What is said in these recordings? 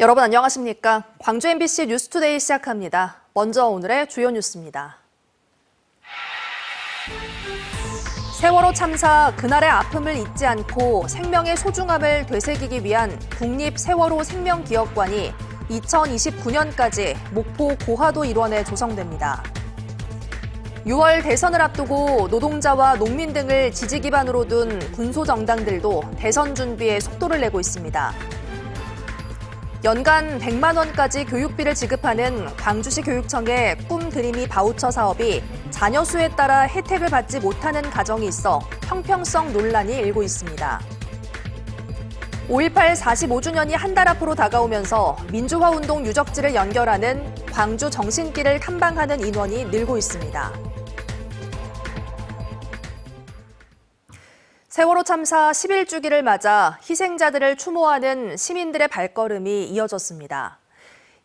여러분 안녕하십니까? 광주 MBC 뉴스투데이 시작합니다. 먼저 오늘의 주요 뉴스입니다. 세월호 참사 그날의 아픔을 잊지 않고 생명의 소중함을 되새기기 위한 국립 세월호 생명기억관이 2029년까지 목포 고화도 일원에 조성됩니다. 6월 대선을 앞두고 노동자와 농민 등을 지지 기반으로 둔 군소정당들도 대선 준비에 속도를 내고 있습니다. 연간 100만 원까지 교육비를 지급하는 광주시 교육청의 꿈드림이 바우처 사업이 자녀 수에 따라 혜택을 받지 못하는 가정이 있어 형평성 논란이 일고 있습니다. 5.18 45주년이 한 달 앞으로 다가오면서 민주화운동 유적지를 연결하는 광주 정신길을 탐방하는 인원이 늘고 있습니다. 세월호 참사 11주기를 맞아 희생자들을 추모하는 시민들의 발걸음이 이어졌습니다.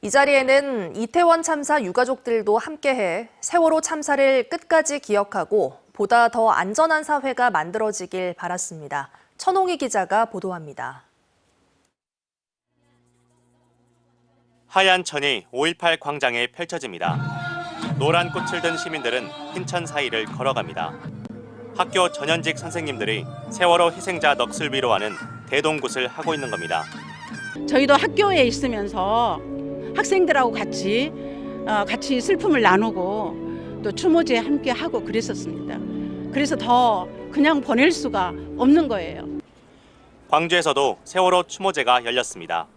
이 자리에는 이태원 참사 유가족들도 함께해 세월호 참사를 끝까지 기억하고 보다 더 안전한 사회가 만들어지길 바랐습니다. 천홍희 기자가 보도합니다. 하얀 천이 5.18 광장에 펼쳐집니다. 노란 꽃을 든 시민들은 흰 천 사이를 걸어갑니다. 학교 전현직 선생님들이 세월호 희생자 넋을 위로하는 대동굿을 하고 있는 겁니다. 저희도 학교에 있으면서 학생들하고 같이 슬픔을 나누고 또 추모제 함께 하고 그랬었습니다. 그래서 더 그냥 보낼 수가 없는 거예요. 광주에서도 세월호 추모제가 열렸습니다.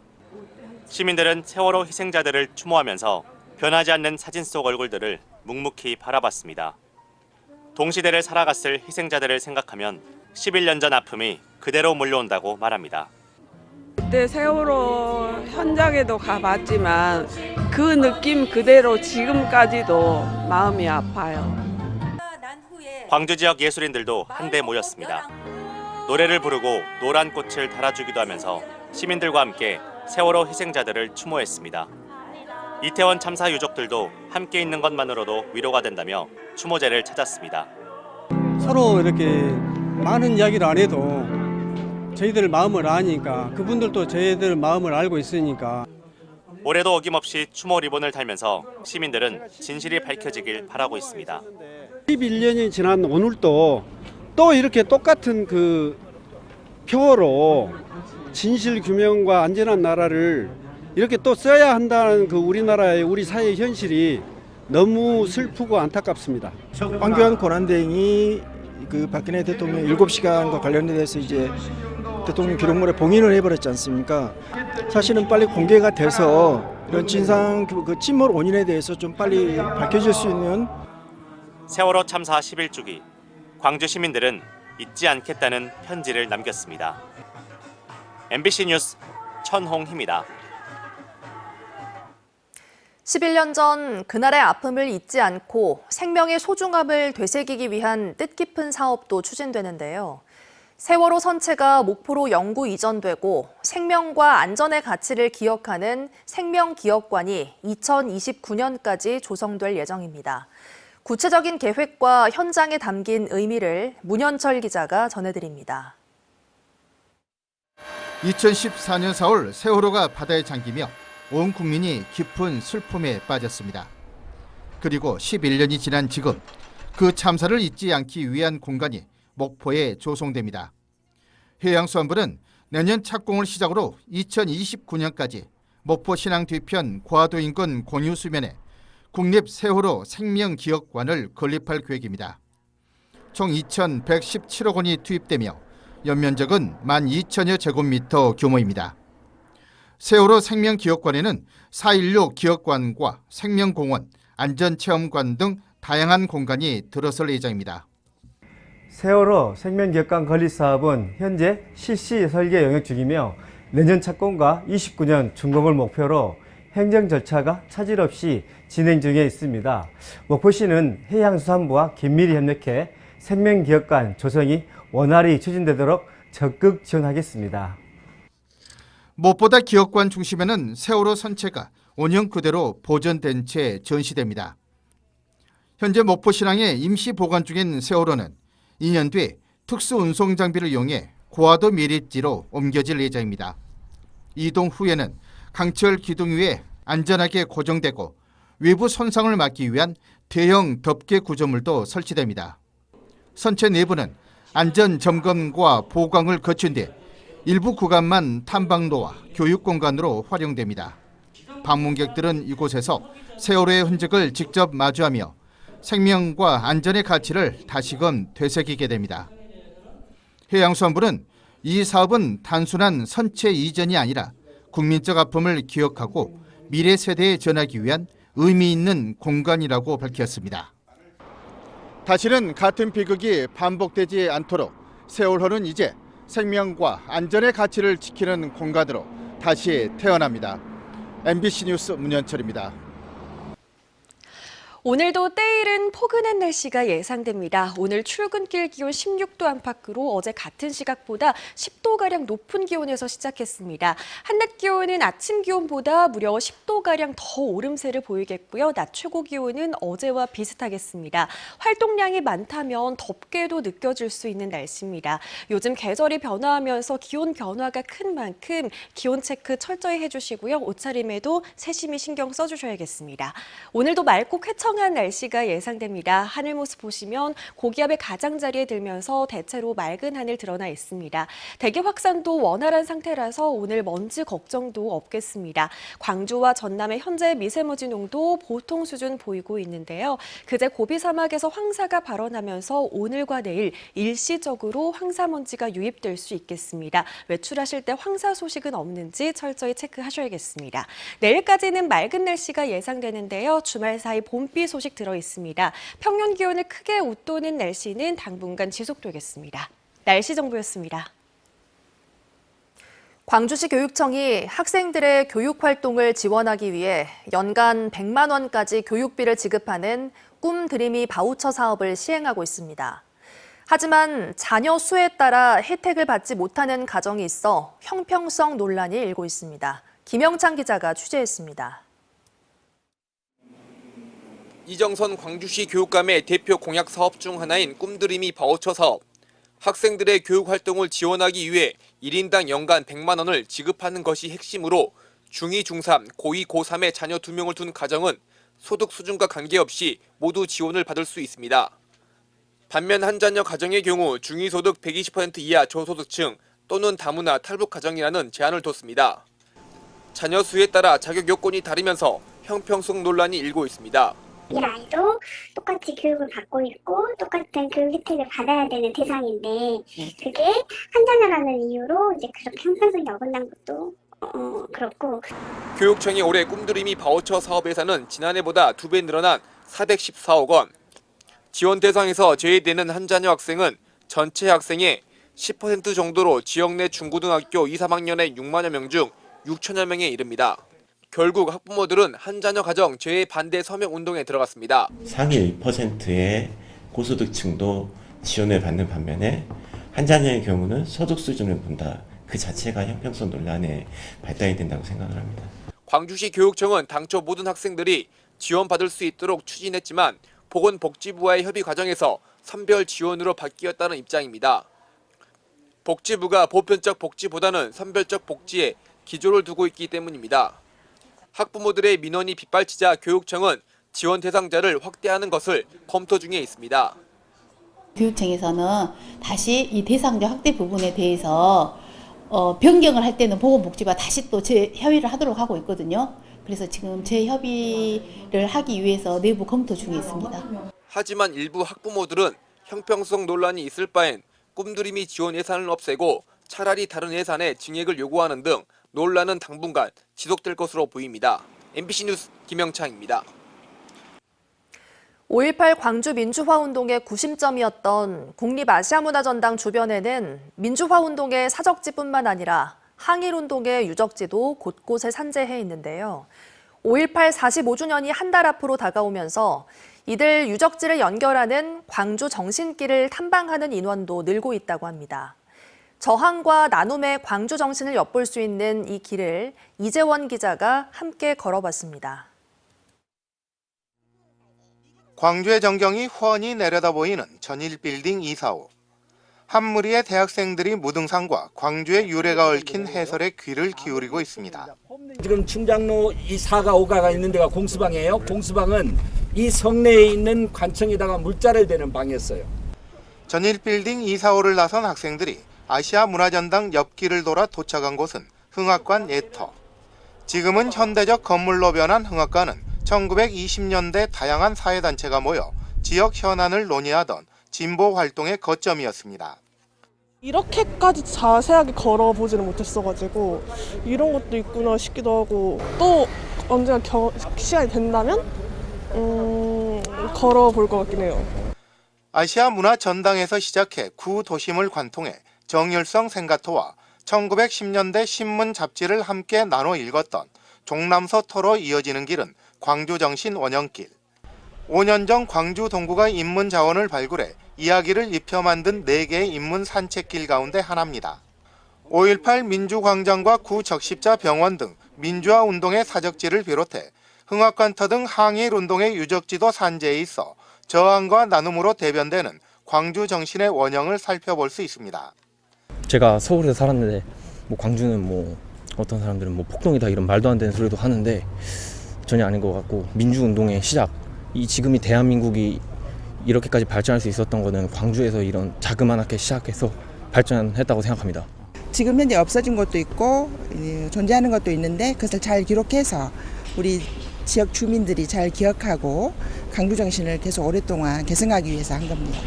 시민들은 세월호 희생자들을 추모하면서 변하지 않는 사진 속 얼굴들을 묵묵히 바라봤습니다. 동시대를 살아갔을 희생자들을 생각하면 11년 전 아픔이 그대로 몰려온다고 말합니다. 그때 세월호 현장에도 가봤지만 그 느낌 그대로 지금까지도 마음이 아파요. 광주 지역 예술인들도 한데 모였습니다. 노래를 부르고 노란 꽃을 달아주기도 하면서 시민들과 함께 세월호 희생자들을 추모했습니다. 이태원 참사 유족들도 함께 있는 것만으로도 위로가 된다며 추모제를 찾았습니다. 서로 이렇게 많은 이야기를 안 해도 저희들 마음을 아니까 그분들도 저희들 마음을 알고 있으니까. 올해도 어김없이 추모 리본을 달면서 시민들은 진실이 밝혀지길 바라고 있습니다. 11년이 지난 오늘도 또 이렇게 똑같은 그 표어로 진실 규명과 안전한 나라를 이렇게 또 써야 한다는 그 우리나라의 우리 사회의 현실이 너무 슬프고 안타깝습니다. 황교안 권한대행이 그 박근혜 대통령 7시간과 관련돼서 이제 대통령 기록물에 봉인을 해버렸지 않습니까? 사실은 빨리 공개가 돼서 이런 진상 그 침몰 원인에 대해서 좀 빨리 밝혀질 수 있는. 세월호 참사 11주기, 광주 시민들은 잊지 않겠다는 편지를 남겼습니다. MBC 뉴스 천홍희입니다. 11년 전 그날의 아픔을 잊지 않고 생명의 소중함을 되새기기 위한 뜻깊은 사업도 추진되는데요. 세월호 선체가 목포로 영구 이전되고 생명과 안전의 가치를 기억하는 생명기억관이 2029년까지 조성될 예정입니다. 구체적인 계획과 현장에 담긴 의미를 문현철 기자가 전해드립니다. 2014년 4월 세월호가 바다에 잠기며 온 국민이 깊은 슬픔에 빠졌습니다. 그리고 11년이 지난 지금 그 참사를 잊지 않기 위한 공간이 목포에 조성됩니다. 해양수산부는 내년 착공을 시작으로 2029년까지 목포 신항 뒤편 고화도 인근 공유 수면에 국립 세월호 생명기억관을 건립할 계획입니다. 총 2,117억 원이 투입되며 연면적은 12,000여 제곱미터 규모입니다. 세월호 생명기억관에는 4.16 기억관과 생명공원, 안전체험관 등 다양한 공간이 들어설 예정입니다. 세월호 생명기억관 건립 사업은 현재 실시 설계 영역 중이며 내년 착공과 29년 준공을 목표로 행정 절차가 차질 없이 진행 중에 있습니다. 목포시는 해양수산부와 긴밀히 협력해 생명기억관 조성이 원활히 추진되도록 적극 지원하겠습니다. 무엇보다 기억관 중심에는 세월호 선체가 5년 그대로 보존된 채 전시됩니다. 현재 목포신항에 임시 보관 중인 세월호는 2년 뒤 특수 운송 장비를 이용해 고화도 미립지로 옮겨질 예정입니다. 이동 후에는 강철 기둥 위에 안전하게 고정되고 외부 손상을 막기 위한 대형 덮개 구조물도 설치됩니다. 선체 내부는 안전 점검과 보강을 거친 뒤 일부 구간만 탐방로와 교육 공간으로 활용됩니다. 방문객들은 이곳에서 세월호의 흔적을 직접 마주하며 생명과 안전의 가치를 다시금 되새기게 됩니다. 해양수산부는 이 사업은 단순한 선체 이전이 아니라 국민적 아픔을 기억하고 미래 세대에 전하기 위한 의미 있는 공간이라고 밝혔습니다. 다시는 같은 비극이 반복되지 않도록 세월호는 이제 생명과 안전의 가치를 지키는 공간으로 다시 태어납니다. MBC 뉴스 문현철입니다. 오늘도 때이른 포근한 날씨가 예상됩니다. 오늘 출근길 기온 16도 안팎으로 어제 같은 시각보다 10도가량 높은 기온에서 시작했습니다. 한낮 기온은 아침 기온보다 무려 10도가량 더 오름세를 보이겠고요. 낮 최고 기온은 어제와 비슷하겠습니다. 활동량이 많다면 덥게도 느껴질 수 있는 날씨입니다. 요즘 계절이 변화하면서 기온 변화가 큰 만큼 기온 체크 철저히 해주시고요. 옷차림에도 세심히 신경 써주셔야겠습니다. 오늘도 맑고 쾌청한 날씨가 예상됩니다. 하늘 모습 보시면 고기압의 가장자리에 들면서 대체로 맑은 하늘 드러나 있습니다. 대기 확산도 원활한 상태라서 오늘 먼지 걱정도 없겠습니다. 광주와 전남의 현재 미세먼지 농도 보통 수준 보이고 있는데요. 그제 고비 사막에서 황사가 발원하면서 오늘과 내일 일시적으로 황사먼지가 유입될 수 있겠습니다. 외출하실 때 황사 소식은 없는지 철저히 체크하셔야겠습니다. 내일까지는 맑은 날씨가 예상되는데요. 주말 사이 봄비 소식 들어 있습니다. 평년 기온을 크게 웃도는 날씨는 당분간 지속되겠습니다. 날씨 정보였습니다. 광주시 교육청이 학생들의 교육 활동을 지원하기 위해 연간 100만 원까지 교육비를 지급하는 꿈드림이 바우처 사업을 시행하고 있습니다. 하지만 자녀 수에 따라 혜택을 받지 못하는 가정이 있어 형평성 논란이 일고 있습니다. 김영찬 기자가 취재했습니다. 이정선 광주시 교육감의 대표 공약 사업 중 하나인 꿈드림이 바우처 사업. 학생들의 교육 활동을 지원하기 위해 1인당 연간 100만 원을 지급하는 것이 핵심으로 중2, 중3, 고2, 고3의 자녀 2명을 둔 가정은 소득 수준과 관계없이 모두 지원을 받을 수 있습니다. 반면 한 자녀 가정의 경우 중위소득 120% 이하 저소득층 또는 다문화 탈북 가정이라는 제한을 뒀습니다. 자녀 수에 따라 자격 요건이 다르면서 형평성 논란이 일고 있습니다. 이 아이도 똑같이 교육을 받고 있고 똑같은 교육 혜택을 받아야 되는 대상인데 그게 한 자녀라는 이유로 이제 그렇게 형평성이 어긋난 것도 그렇고. 교육청이 올해 꿈드림이 바우처 사업 예산은 지난해보다 2배 늘어난 414억 원. 지원 대상에서 제외되는 한 자녀 학생은 전체 학생의 10% 정도로 지역 내 중고등학교 2, 3학년의 6만여 명 중 6천여 명에 이릅니다. 결국 학부모들은 한 자녀 가정 제외 반대 서명 운동에 들어갔습니다. 상위 1%의 고소득층도 지원을 받는 반면에 한 자녀의 경우는 소득 수준을 본다. 그 자체가 형평성 논란에 발단이 된다고 생각을 합니다. 광주시 교육청은 당초 모든 학생들이 지원받을 수 있도록 추진했지만 보건복지부와의 협의 과정에서 선별 지원으로 바뀌었다는 입장입니다. 복지부가 보편적 복지보다는 선별적 복지에 기조를 두고 있기 때문입니다. 학부모들의 민원이 빗발치자 교육청은 지원 대상자를 확대하는 것을 검토 중에 있습니다. 교육청에서는 다시 이 대상자 확대 부분에 대해서 변경을 할 때는 보건복지부가 다시 또 재협의를 하도록 하고 있거든요. 그래서 지금 재협의를 하기 위해서 내부 검토 중에 있습니다. 하지만 일부 학부모들은 형평성 논란이 있을 바엔 꿈드림이 지원 예산을 없애고 차라리 다른 예산에 증액을 요구하는 등 논란은 당분간 지속될 것으로 보입니다. MBC 뉴스 김영창입니다. 5.18 광주 민주화운동의 구심점이었던 국립아시아문화전당 주변에는 민주화운동의 사적지뿐만 아니라 항일운동의 유적지도 곳곳에 산재해 있는데요. 5.18 45주년이 한 달 앞으로 다가오면서 이들 유적지를 연결하는 광주 정신길을 탐방하는 인원도 늘고 있다고 합니다. 저항과 나눔의 광주 정신을 엿볼 수 있는 이 길을 이재원 기자가 함께 걸어봤습니다. 광주의 전경이 훤히 내려다보이는 전일빌딩 245. 한 무리의 대학생들이 무등산과 광주의 유래가 얽힌 해설에 귀를 기울이고 있습니다. 지금 충장로 이 4가 5가가 있는 데가 공수방이에요. 공수방은 이 성내에 있는 관청에다가 물자를 대는 방이었어요. 전일빌딩 2, 4호를 나선 학생들이 아시아 문화전당 옆길을 돌아 도착한 곳은 흥학관 예터. 지금은 현대적 건물로 변한 흥학관은 1920년대 다양한 사회단체가 모여 지역 현안을 논의하던 진보 활동의 거점이었습니다. 이렇게까지 자세하게 걸어보지는 못했어가지고 이런 것도 있구나 싶기도 하고, 또 언젠가 시간이 된다면 걸어볼 것 같긴 해요. 아시아 문화 전당에서 시작해 구도심을 관통해 정일성 생가토와 1910년대 신문 잡지를 함께 나눠 읽었던 종남서터로 이어지는 길은 광주정신 원형길. 5년 전 광주 동구가 인문 자원을 발굴해 이야기를 입혀 만든 4개의 인문 산책길 가운데 하나입니다. 5.18 민주광장과 구적십자 병원 등 민주화 운동의 사적지를 비롯해 흥학관터 등 항일 운동의 유적지도 산재에 있어 저항과 나눔으로 대변되는 광주 정신의 원형을 살펴볼 수 있습니다. 제가 서울에 살았는데 광주는 어떤 사람들은 폭동이다 이런 말도 안 되는 소리도 하는데 전혀 아닌 것 같고, 민주운동의 시작, 지금이 대한민국이 이렇게까지 발전할 수 있었던 거는 광주에서 이런 자그마하게 시작해서 발전했다고 생각합니다. 지금 현재 없어진 것도 있고 존재하는 것도 있는데 그것을 잘 기록해서 우리 지역 주민들이 잘 기억하고 광주 정신을 계속 오랫동안 계승하기 위해서 한 겁니다.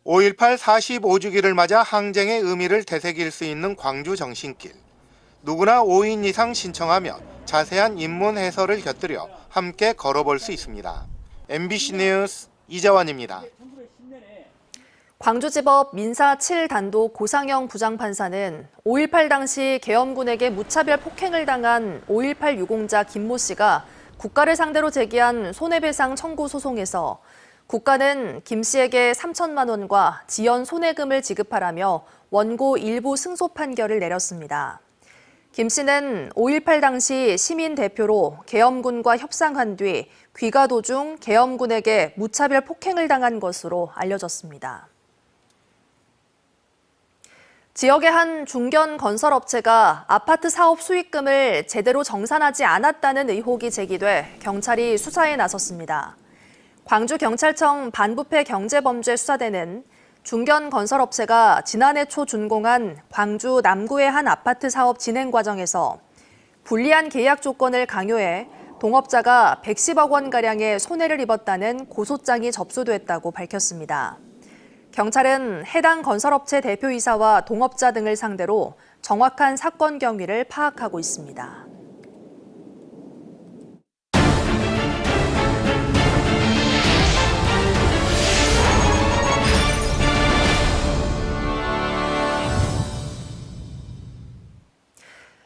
5.18 45주기를 맞아 항쟁의 의미를 되새길 수 있는 광주 정신길. 누구나 5인 이상 신청하며 자세한 인문 해설을 곁들여 함께 걸어볼 수 있습니다. MBC 뉴스 이재원입니다. 광주지법 민사 7단독 고상영 부장판사는 5.18 당시 계엄군에게 무차별 폭행을 당한 5.18 유공자 김모 씨가 국가를 상대로 제기한 손해배상 청구 소송에서 국가는 김 씨에게 3천만 원과 지연 손해금을 지급하라며 원고 일부 승소 판결을 내렸습니다. 김 씨는 5.18 당시 시민 대표로 계엄군과 협상한 뒤 귀가 도중 계엄군에게 무차별 폭행을 당한 것으로 알려졌습니다. 지역의 한 중견 건설업체가 아파트 사업 수익금을 제대로 정산하지 않았다는 의혹이 제기돼 경찰이 수사에 나섰습니다. 광주경찰청 반부패 경제범죄 수사대는 중견 건설업체가 지난해 초 준공한 광주 남구의 한 아파트 사업 진행 과정에서 불리한 계약 조건을 강요해 동업자가 110억 원가량의 손해를 입었다는 고소장이 접수됐다고 밝혔습니다. 경찰은 해당 건설업체 대표이사와 동업자 등을 상대로 정확한 사건 경위를 파악하고 있습니다.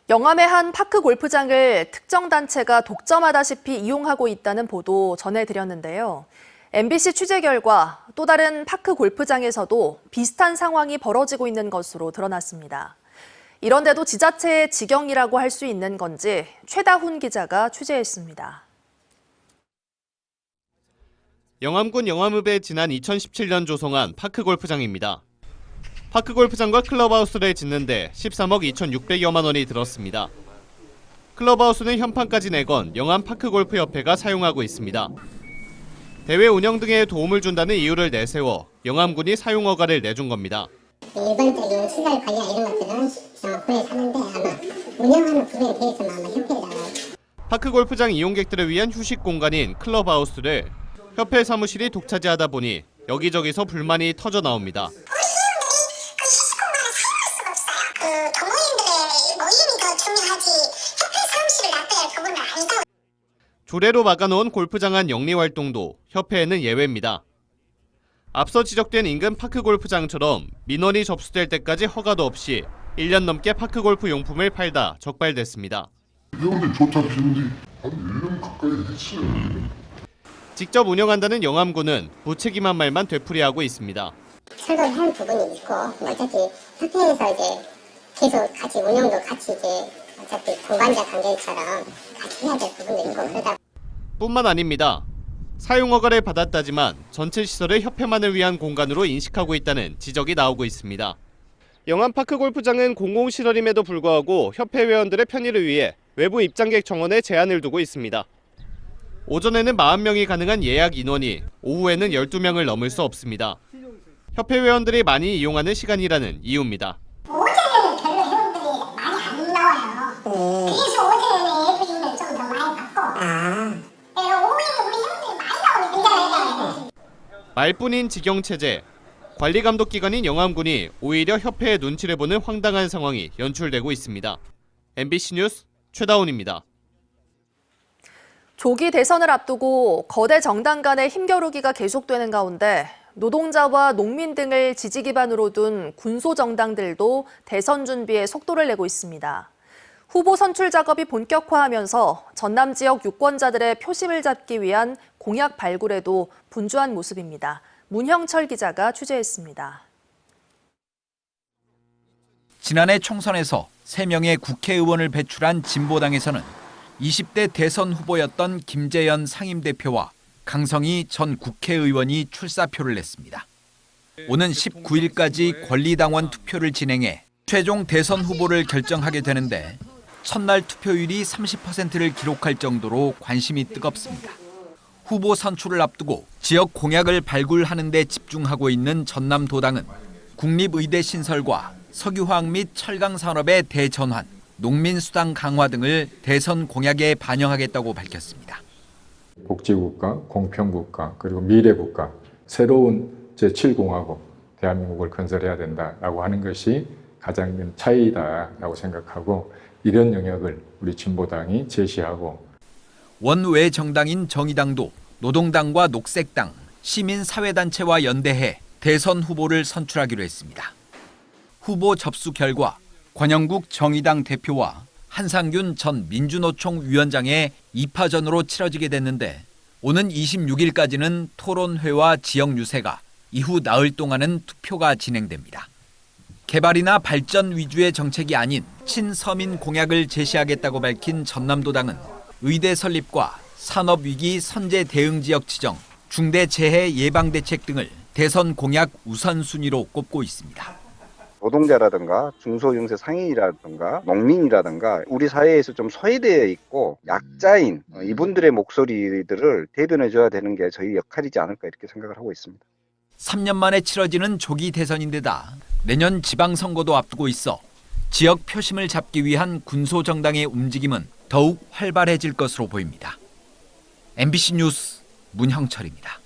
영암의 한 파크 골프장을 특정 단체가 독점하다시피 이용하고 있다는 보도 전해드렸는데요. MBC 취재 결과 또 다른 파크 골프장에서도 비슷한 상황이 벌어지고 있는 것으로 드러났습니다. 이런데도 지자체의 직영이라고 할 수 있는 건지 최다훈 기자가 취재했습니다. 영암군 영암읍에 지난 2017년 조성한 파크 골프장입니다. 파크 골프장과 클럽하우스를 짓는데 13억 2,600여만 원이 들었습니다. 클럽하우스는 현판까지 내건 영암파크골프협회가 사용하고 있습니다. 대회 운영 등에 도움을 준다는 이유를 내세워 영암군이 사용 허가를 내준 겁니다. 일반적인 시설 관리나 이런 것들은 군에 사는데 아마 운영하는 부분에 대해서는 아마 협회에다가. 파크 골프장 이용객들을 위한 휴식 공간인 클럽하우스를 협회 사무실이 독차지하다 보니 여기저기서 불만이 터져 나옵니다. 조례로 막아놓은 골프장 안 영리 활동도 협회에는 예외입니다. 앞서 지적된 인근 파크 골프장처럼 민원이 접수될 때까지 허가도 없이 1년 넘게 파크 골프 용품을 팔다 적발됐습니다. 회원들조차 비는지 한 1년 가까이 됐어요. 직접 운영한다는 영암군은 무책임한 말만 되풀이하고 있습니다. 철거한 부분이 있고 어차피 협회에서 이제 계속 같이 운영도 같이 이제 어차피 동반자 관계처럼 같이 해야 될 부분도 있고 그러다. 뿐만 아닙니다. 사용허가를 받았다지만 전체 시설을 협회만을 위한 공간으로 인식하고 있다는 지적이 나오고 있습니다. 영암파크 골프장은 공공시설임에도 불구하고 협회 회원들의 편의를 위해 외부 입장객 정원에 제한을 두고 있습니다. 오전에는 40명이 가능한 예약 인원이 오후에는 12명을 넘을 수 없습니다. 협회 회원들이 많이 이용하는 시간이라는 이유입니다. 오전에는 별로 회원들이 많이 안 나와요. 그래서 오전에는 예약비는 좀 더 많이 받고 오후에는 우리 회원들이 많이 나오니까 말뿐인 직영체제, 관리감독기관인 영암군이 오히려 협회의 눈치를 보는 황당한 상황이 연출되고 있습니다. MBC 뉴스 최다운입니다. 조기 대선을 앞두고 거대 정당 간의 힘겨루기가 계속되는 가운데 노동자와 농민 등을 지지 기반으로 둔 군소정당들도 대선 준비에 속도를 내고 있습니다. 후보 선출 작업이 본격화하면서 전남 지역 유권자들의 표심을 잡기 위한 공약 발굴에도 분주한 모습입니다. 문형철 기자가 취재했습니다. 지난해 총선에서 3명의 국회의원을 배출한 진보당에서는 20대 대선 후보였던 김재현 상임대표와 강성희 전 국회의원이 출사표를 냈습니다. 오는 19일까지 권리당원 투표를 진행해 최종 대선 후보를 결정하게 되는데 첫날 투표율이 30%를 기록할 정도로 관심이 뜨겁습니다. 후보 선출을 앞두고 지역 공약을 발굴하는 데 집중하고 있는 전남도당은 국립의대 신설과 석유화학 및 철강 산업의 대전환, 농민수당 강화 등을 대선 공약에 반영하겠다고 밝혔습니다. 복지국가, 공평국가, 그리고 미래국가, 새로운 제7공화국, 대한민국을 건설해야 된다라고 하는 것이 가장 큰 차이다라고 생각하고 이런 영역을 우리 진보당이 제시하고 원외 정당인 정의당도 노동당과 녹색당, 시민사회단체와 연대해 대선 후보를 선출하기로 했습니다. 후보 접수 결과 권영국 정의당 대표와 한상균 전 민주노총 위원장의 2파전으로 치러지게 됐는데 오는 26일까지는 토론회와 지역 유세가, 이후 나흘 동안은 투표가 진행됩니다. 개발이나 발전 위주의 정책이 아닌 친서민 공약을 제시하겠다고 밝힌 전남도당은 의대 설립과 산업위기 선제 대응 지역 지정, 중대재해 예방대책 등을 대선 공약 우선순위로 꼽고 있습니다. 노동자라든가 중소형세 상인이라든가 농민이라든가 우리 사회에서 좀 소외되어 있고 약자인 이분들의 목소리들을 대변해줘야 되는 게 저희 역할이지 않을까 이렇게 생각을 하고 있습니다. 3년 만에 치러지는 조기 대선인데다 내년 지방선거도 앞두고 있어 지역 표심을 잡기 위한 군소정당의 움직임은 더욱 활발해질 것으로 보입니다. MBC 뉴스 문형철입니다.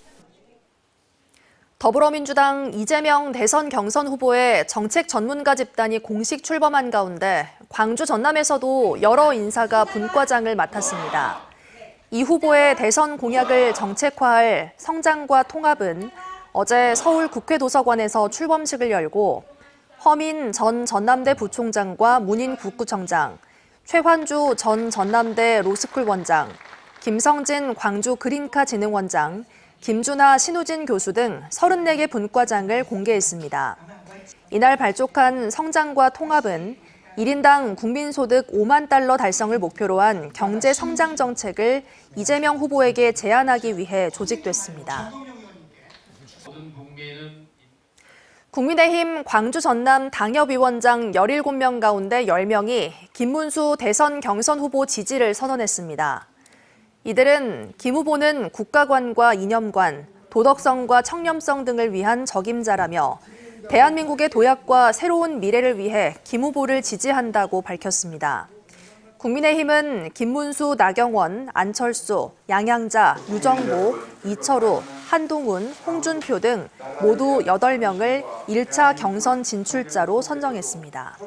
더불어민주당 이재명 대선 경선 후보의 정책 전문가 집단이 공식 출범한 가운데 광주 전남에서도 여러 인사가 분과장을 맡았습니다. 이 후보의 대선 공약을 정책화할 성장과 통합은 어제 서울 국회 도서관에서 출범식을 열고 허민 전 전남대 부총장과 문인 국구청장, 최환주 전 전남대 로스쿨 원장, 김성진 광주 그린카 진흥원장, 김준하 신우진 교수 등 34개 분과장을 공개했습니다. 이날 발족한 성장과 통합은 1인당 국민소득 5만 달러 달성을 목표로 한 경제 성장 정책을 이재명 후보에게 제안하기 위해 조직됐습니다. 국민의힘 광주 전남 당협위원장 17명 가운데 10명이 김문수 대선 경선 후보 지지를 선언했습니다. 이들은 김 후보는 국가관과 이념관, 도덕성과 청렴성 등을 위한 적임자라며 대한민국의 도약과 새로운 미래를 위해 김 후보를 지지한다고 밝혔습니다. 국민의힘은 김문수, 나경원, 안철수, 양양자, 유정보, 이철우, 한동훈, 홍준표 등 모두 8명을 1차 경선 진출자로 선정했습니다.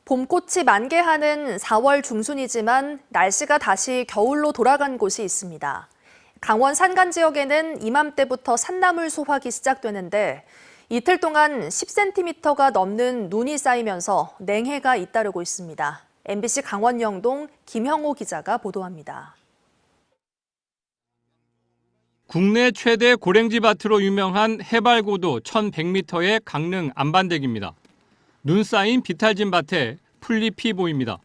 봄꽃이 만개하는 4월 중순이지만 날씨가 다시 겨울로 돌아간 곳이 있습니다. 강원 산간 지역에는 이맘때부터 산나물 소확이 시작되는데 이틀 동안 10cm가 넘는 눈이 쌓이면서 냉해가 잇따르고 있습니다. MBC 강원 영동 김형호 기자가 보도합니다. 국내 최대 고랭지 밭으로 유명한 해발 고도 1100m의 강릉 안반대기입니다. 눈 쌓인 비탈진 밭에 풀잎이 보입니다.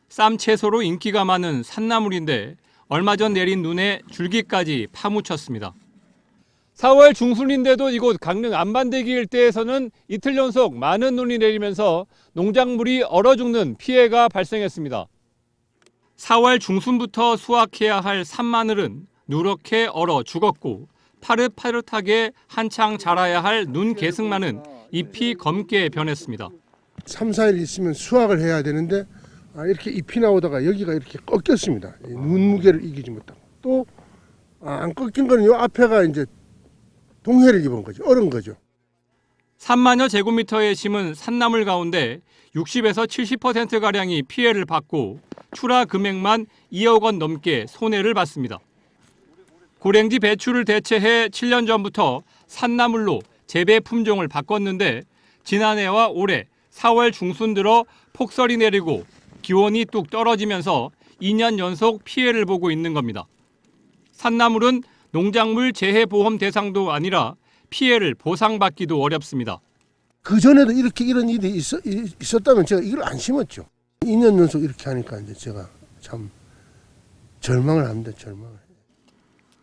쌈 채소로 인기가 많은 산나물인데 얼마 전 내린 눈에 줄기까지 파묻혔습니다. 4월 중순인데도 이곳 강릉 안반대기 일대에서는 이틀 연속 많은 눈이 내리면서 농작물이 얼어 죽는 피해가 발생했습니다. 4월 중순부터 수확해야 할 산마늘은 누렇게 얼어 죽었고 파릇파릇하게 한창 자라야 할 눈 계승마는 잎이 검게 변했습니다. 3, 4일 있으면 수확을 해야 되는데 이렇게 잎이 나오다가 여기가 이렇게 꺾였습니다. 눈 무게를 이기지 못하고. 또 안 꺾인 거는 이 앞에가 이제 동해를 입은 거죠. 얼은 거죠. 3만여 제곱미터에 심은 산나물 가운데 60에서 70%가량이 피해를 받고 출하 금액만 2억 원 넘게 손해를 봤습니다. 고랭지 배추를 대체해 7년 전부터 산나물로 재배 품종을 바꿨는데 지난해와 올해 4월 중순 들어 폭설이 내리고 기온이 뚝 떨어지면서 2년 연속 피해를 보고 있는 겁니다. 산나물은 농작물 재해보험 대상도 아니라 피해를 보상받기도 어렵습니다. 그전에도 이런 일이 있었다면 제가 이걸 안 심었죠. 2년 연속 이렇게 하니까 이제 제가 참 절망을 합니다. 절망을.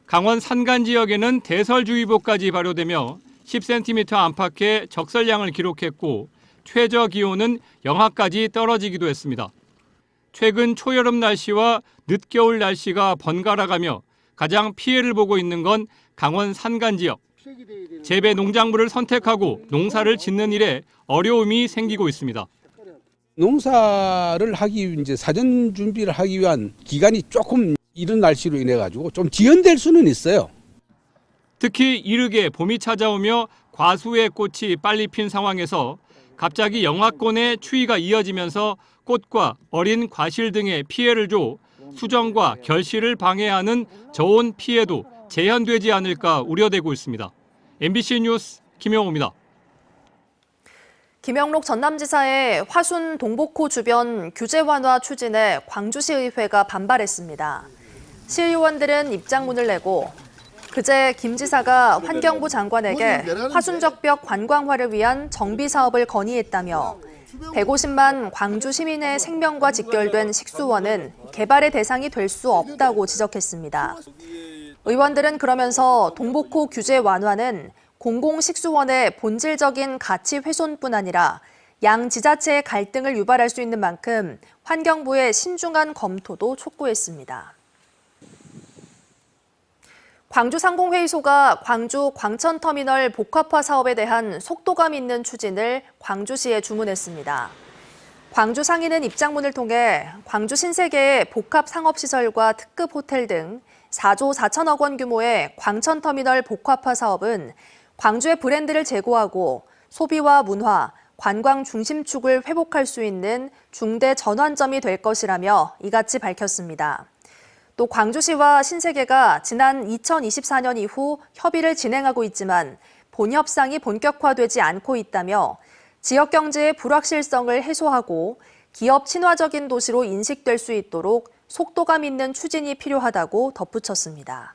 강원 산간 지역에는 대설주의보까지 발효되며 10cm 안팎의 적설량을 기록했고 최저 기온은 영하까지 떨어지기도 했습니다. 최근 초여름 날씨와 늦겨울 날씨가 번갈아가며 가장 피해를 보고 있는 건 강원 산간 지역. 재배 농작물을 선택하고 농사를 짓는 일에 어려움이 생기고 있습니다. 농사를 하기 이제 사전 준비를 하기 위한 기간이 조금 이런 날씨로 인해 가지고 좀 지연될 수는 있어요. 특히 이르게 봄이 찾아오며 과수의 꽃이 빨리 핀 상황에서 갑자기 영하권의 추위가 이어지면서 꽃과 어린 과실 등의 피해를 줘 수정과 결실을 방해하는 저온 피해도 재현되지 않을까 우려되고 있습니다. MBC 뉴스 김영호입니다. 김영록 전남지사의 화순 동복호 주변 규제 완화 추진에 광주시의회가 반발했습니다. 시의원들은 입장문을 내고 그제 김 지사가 환경부 장관에게 화순적벽 관광화를 위한 정비 사업을 건의했다며 150만 광주 시민의 생명과 직결된 식수원은 개발의 대상이 될 수 없다고 지적했습니다. 의원들은 그러면서 동복호 규제 완화는 공공식수원의 본질적인 가치 훼손뿐 아니라 양 지자체의 갈등을 유발할 수 있는 만큼 환경부의 신중한 검토도 촉구했습니다. 광주상공회의소가 광주 광천터미널 복합화 사업에 대한 속도감 있는 추진을 광주시에 주문했습니다. 광주상인은 입장문을 통해 광주 신세계의 복합상업시설과 특급 호텔 등 4조 4천억 원 규모의 광천터미널 복합화 사업은 광주의 브랜드를 제고하고 소비와 문화, 관광 중심축을 회복할 수 있는 중대 전환점이 될 것이라며 이같이 밝혔습니다. 또 광주시와 신세계가 지난 2024년 이후 협의를 진행하고 있지만 본 협상이 본격화되지 않고 있다며 지역 경제의 불확실성을 해소하고 기업 친화적인 도시로 인식될 수 있도록 속도감 있는 추진이 필요하다고 덧붙였습니다.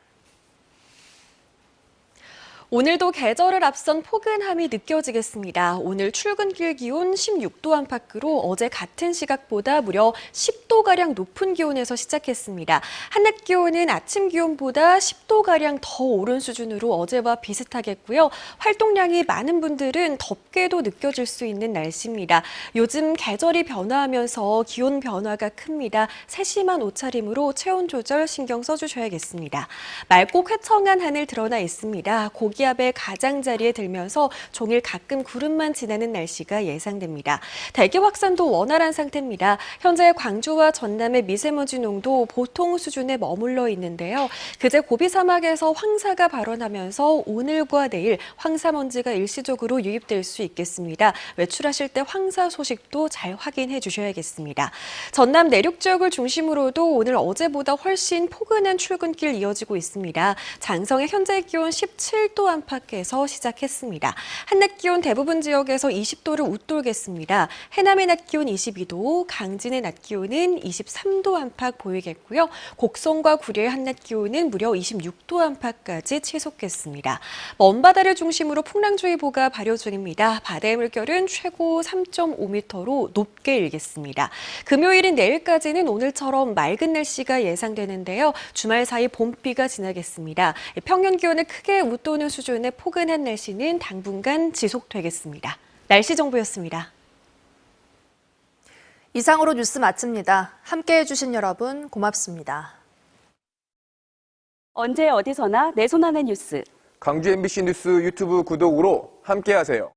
오늘도 계절을 앞선 포근함이 느껴지겠습니다. 오늘 출근길 기온 16도 안팎으로 어제 같은 시각보다 무려 10도가량 높은 기온에서 시작했습니다. 한낮 기온은 아침 기온보다 10도가량 더 오른 수준으로 어제와 비슷하겠고요. 활동량이 많은 분들은 덥게도 느껴질 수 있는 날씨입니다. 요즘 계절이 변화하면서 기온 변화가 큽니다. 세심한 옷차림으로 체온 조절 신경 써주셔야겠습니다. 맑고 쾌청한 하늘 드러나 있습니다. 고기압의 가장자리에 들면서 종일 가끔 구름만 지나는 날씨가 예상됩니다. 대기 확산도 원활한 상태입니다. 현재 광주와 전남의 미세먼지 농도 보통 수준에 머물러 있는데요. 그제 고비 사막에서 황사가 발원하면서 오늘과 내일 황사먼지가 일시적으로 유입될 수 있겠습니다. 외출하실 때 황사 소식도 잘 확인해 주셔야겠습니다. 전남 내륙 지역을 중심으로도 오늘 어제보다 훨씬 포근한 출근길 이어지고 있습니다. 장성의 현재 기온 17도 안팎에서 시작했습니다. 한낮 기온 대부분 지역에서 20도를 웃돌겠습니다. 해남의 낮 기온 22도, 강진의 낮 기온은 23도 안팎 보이겠고요. 곡성과 구리의 한낮 기온은 무려 26도 안팎까지 치솟겠습니다. 먼바다를 중심으로 풍랑주의보가 발효 중입니다. 바다의 물결은 최고 3.5m로 높게 일겠습니다. 금요일인 내일까지는 오늘처럼 맑은 날씨가 예상되는데요. 주말 사이 봄비가 지나겠습니다. 평년 기온을 크게 웃도는 수준의 포근한 날씨는 당분간 지속되겠습니다. 날씨 정보였습니다. 이상으로 뉴스 마칩니다. 함께해 주신 여러분 고맙습니다. 언제 어디서나 내 손 안의 뉴스. 광주 MBC 뉴스 유튜브 구독으로 함께하세요.